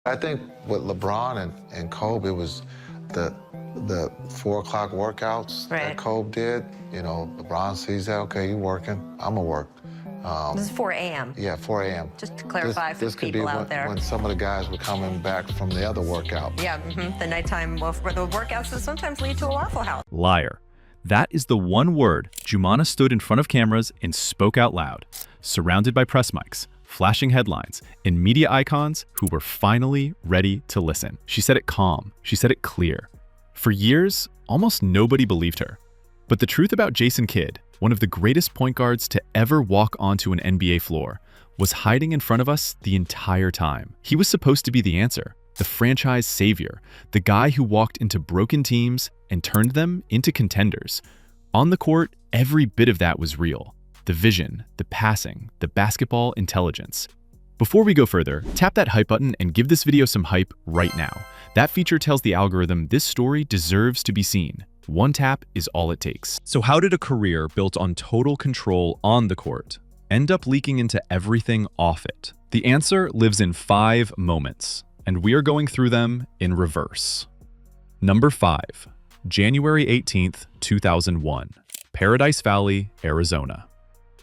I think with LeBron and Kobe, it was the 4 o'clock workouts that Right. Kobe did. You know, LeBron sees that, okay, you working, I'm gonna work. This is 4 a.m. Yeah, 4 a.m. Just to clarify for This the could be people out there. when some of the guys were coming back from the other workout. Yeah, the nighttime, well, for the workouts that sometimes lead to a Waffle House. Liar. That is the one word Joumana stood in front of cameras and spoke out loud, surrounded by press mics, flashing headlines, and media icons who were finally ready to listen. She said it calm. She said it clear. For years, almost nobody believed her. But the truth about Jason Kidd, one of the greatest point guards to ever walk onto an NBA floor, was hiding in front of us the entire time. He was supposed to be the answer, the franchise savior, the guy who walked into broken teams and turned them into contenders. On the court, every bit of that was real. The vision, the passing, the basketball intelligence. Before we go further, tap that hype button and give this video some hype right now. That feature tells the algorithm this story deserves to be seen. One tap is all it takes. So how did a career built on total control on the court end up leaking into everything off it? The answer lives in 5 moments, and we are going through them in reverse. Number 5, January 18th, 2001, Paradise Valley, Arizona.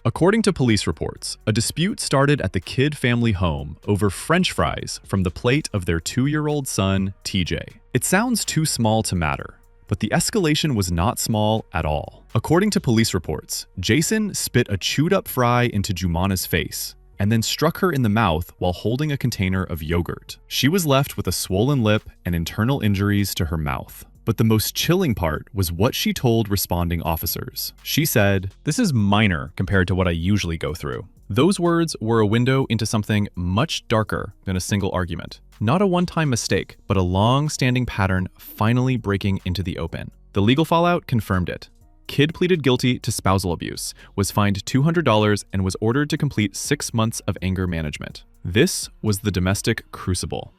According to police reports, a dispute started at the Kidd family home over French fries from the plate of their 2-year-old son, TJ. It sounds too small to matter, but the escalation was not small at all. According to police reports, Jason spit a chewed-up fry into Joumana's face and then struck her in the mouth while holding a container of yogurt. She was left with a swollen lip and internal injuries to her mouth. But the most chilling part was what she told responding officers. She said, "This is minor compared to what I usually go through." Those words were a window into something much darker than a single argument. Not a one-time mistake, but a long-standing pattern finally breaking into the open. The legal fallout confirmed it. Kidd pleaded guilty to spousal abuse, was fined $200, and was ordered to complete 6 months of anger management. This was the domestic crucible.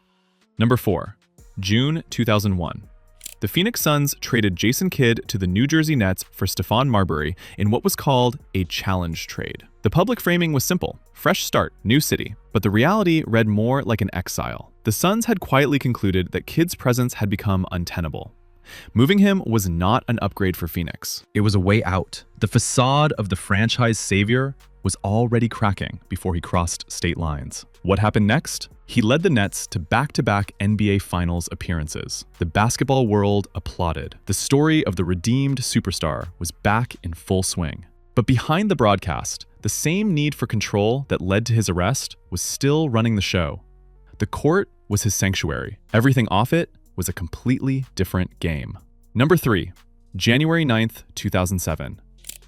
Number 4, June 2001. The Phoenix Suns traded Jason Kidd to the New Jersey Nets for Stephon Marbury in what was called a challenge trade. The public framing was simple: fresh start, new city. But the reality read more like an exile. The Suns had quietly concluded that Kidd's presence had become untenable. Moving him was not an upgrade for Phoenix. It was a way out. The facade of the franchise savior was already cracking before he crossed state lines. What happened next? He led the Nets to back-to-back NBA Finals appearances. The basketball world applauded. The story of the redeemed superstar was back in full swing. But behind the broadcast, the same need for control that led to his arrest was still running the show. The court was his sanctuary. Everything off it was a completely different game. Number 3, January 9th, 2007.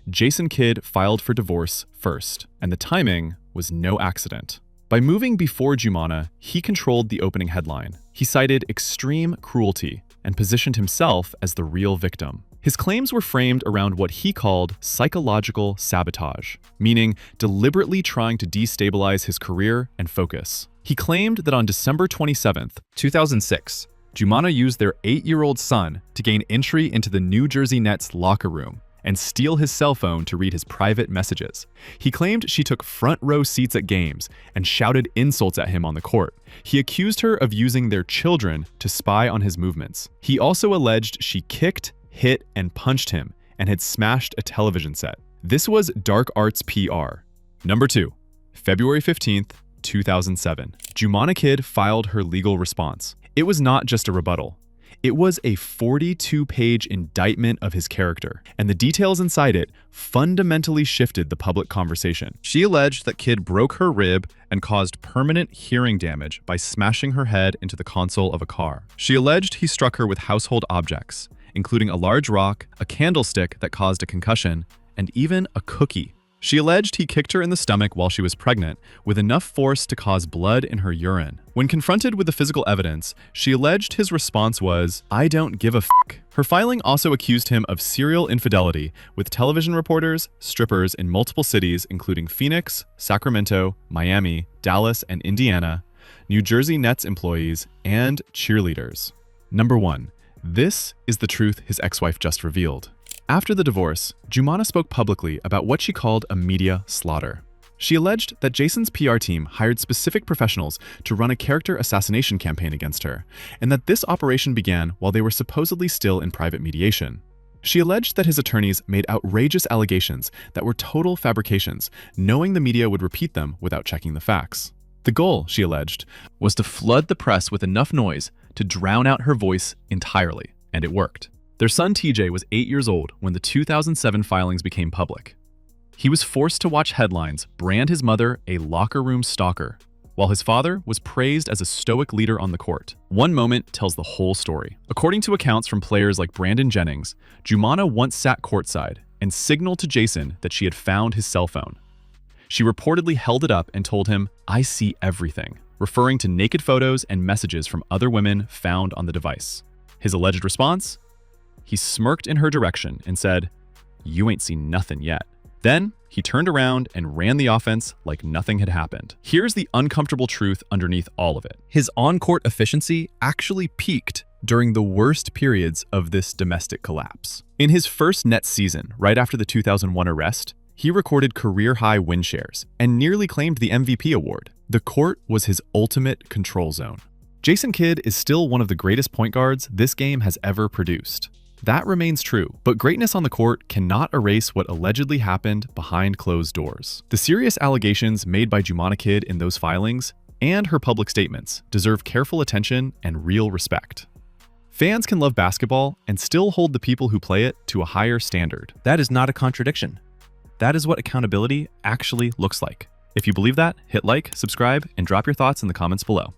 Jason Kidd filed for divorce first, and the timing was no accident. By moving before Joumana, he controlled the opening headline. He cited extreme cruelty and positioned himself as the real victim. His claims were framed around what he called psychological sabotage, meaning deliberately trying to destabilize his career and focus. He claimed that on December 27th, 2006, Joumana used their 8-year-old son to gain entry into the New Jersey Nets locker room and steal his cell phone to read his private messages. He claimed she took front row seats at games and shouted insults at him on the court. He accused her of using their children to spy on his movements. He also alleged she kicked, hit, and punched him and had smashed a television set. This was dark arts PR. Number 2, February 15th, 2007. Joumana Kidd filed her legal response. It was not just a rebuttal. It was a 42-page indictment of his character, and the details inside it fundamentally shifted the public conversation. She alleged that Kidd broke her rib and caused permanent hearing damage by smashing her head into the console of a car. She alleged he struck her with household objects, including a large rock, a candlestick that caused a concussion, and even a cookie. She alleged he kicked her in the stomach while she was pregnant, with enough force to cause blood in her urine. When confronted with the physical evidence, she alleged his response was, "I don't give a f***." Her filing also accused him of serial infidelity with television reporters, strippers in multiple cities including Phoenix, Sacramento, Miami, Dallas, and Indiana, New Jersey Nets employees, and cheerleaders. Number 1. This is the truth his ex-wife just revealed. After the divorce, Joumana spoke publicly about what she called a media slaughter. She alleged that Jason's PR team hired specific professionals to run a character assassination campaign against her, and that this operation began while they were supposedly still in private mediation. She alleged that his attorneys made outrageous allegations that were total fabrications, knowing the media would repeat them without checking the facts. The goal, she alleged, was to flood the press with enough noise to drown out her voice entirely, and it worked. Their son TJ was 8 years old when the 2007 filings became public. He was forced to watch headlines brand his mother a locker room stalker, while his father was praised as a stoic leader on the court. One moment tells the whole story. According to accounts from players like Brandon Jennings, Joumana once sat courtside and signaled to Jason that she had found his cell phone. She reportedly held it up and told him, "I see everything," referring to naked photos and messages from other women found on the device. His alleged response? He smirked in her direction and said, "You ain't seen nothing yet." Then, he turned around and ran the offense like nothing had happened. Here's the uncomfortable truth underneath all of it. His on-court efficiency actually peaked during the worst periods of this domestic collapse. In his first Nets season, right after the 2001 arrest, he recorded career-high win shares and nearly claimed the MVP award. The court was his ultimate control zone. Jason Kidd is still one of the greatest point guards this game has ever produced. That remains true, but greatness on the court cannot erase what allegedly happened behind closed doors. The serious allegations made by Joumana KIDD in those filings and her public statements deserve careful attention and real respect. Fans can love basketball and still hold the people who play it to a higher standard. That is not a contradiction. That is what accountability actually looks like. If you believe that, hit like, subscribe, and drop your thoughts in the comments below.